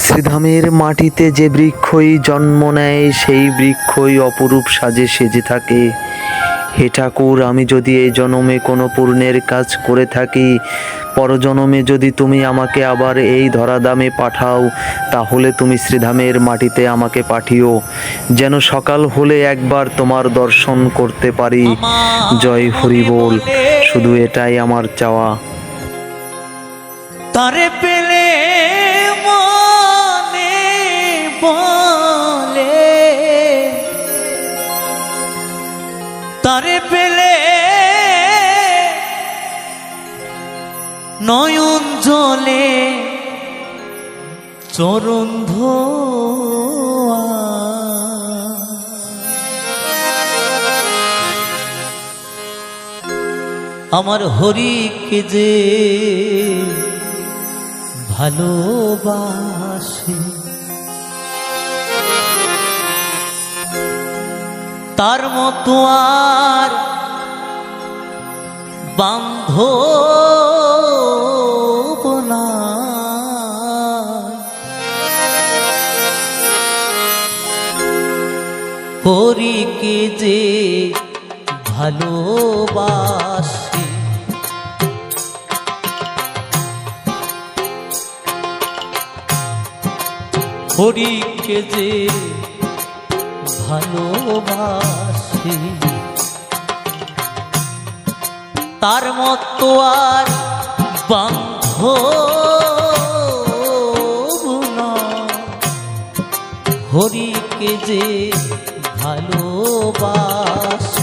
শ্রীধামের মাটিতে যে বৃক্ষই জন্ম নেয় সেই বৃক্ষই অপরূপ সাজে সেজে থাকে। হে ঠাকুর, আমি যদি এই জনমে কোনো পুণ্যের কাজ করে থাকি, পরজনমে যদি তুমি আমাকে আবার এই ধরাধামে পাঠাও, তাহলে তুমি শ্রীধামের মাটিতে আমাকে পাঠিও, যেন সকাল হলে একবার তোমার দর্শন করতে পারি। জয় হরি বল। শুধু এটাই আমার চাওয়া। তারে পেলে মনে বলে, তারে পেলে নয়ন জলে, চরণ ধোয়া আমার হরিকে যে ভালোবাসে, তার মতো আর বান্ধব না। হরিকে যে ভালোবাসে, হরিকে যে ভালোবাসে, তার মতো আর বান্ধব না। হরিকে যে ভালোবাসে,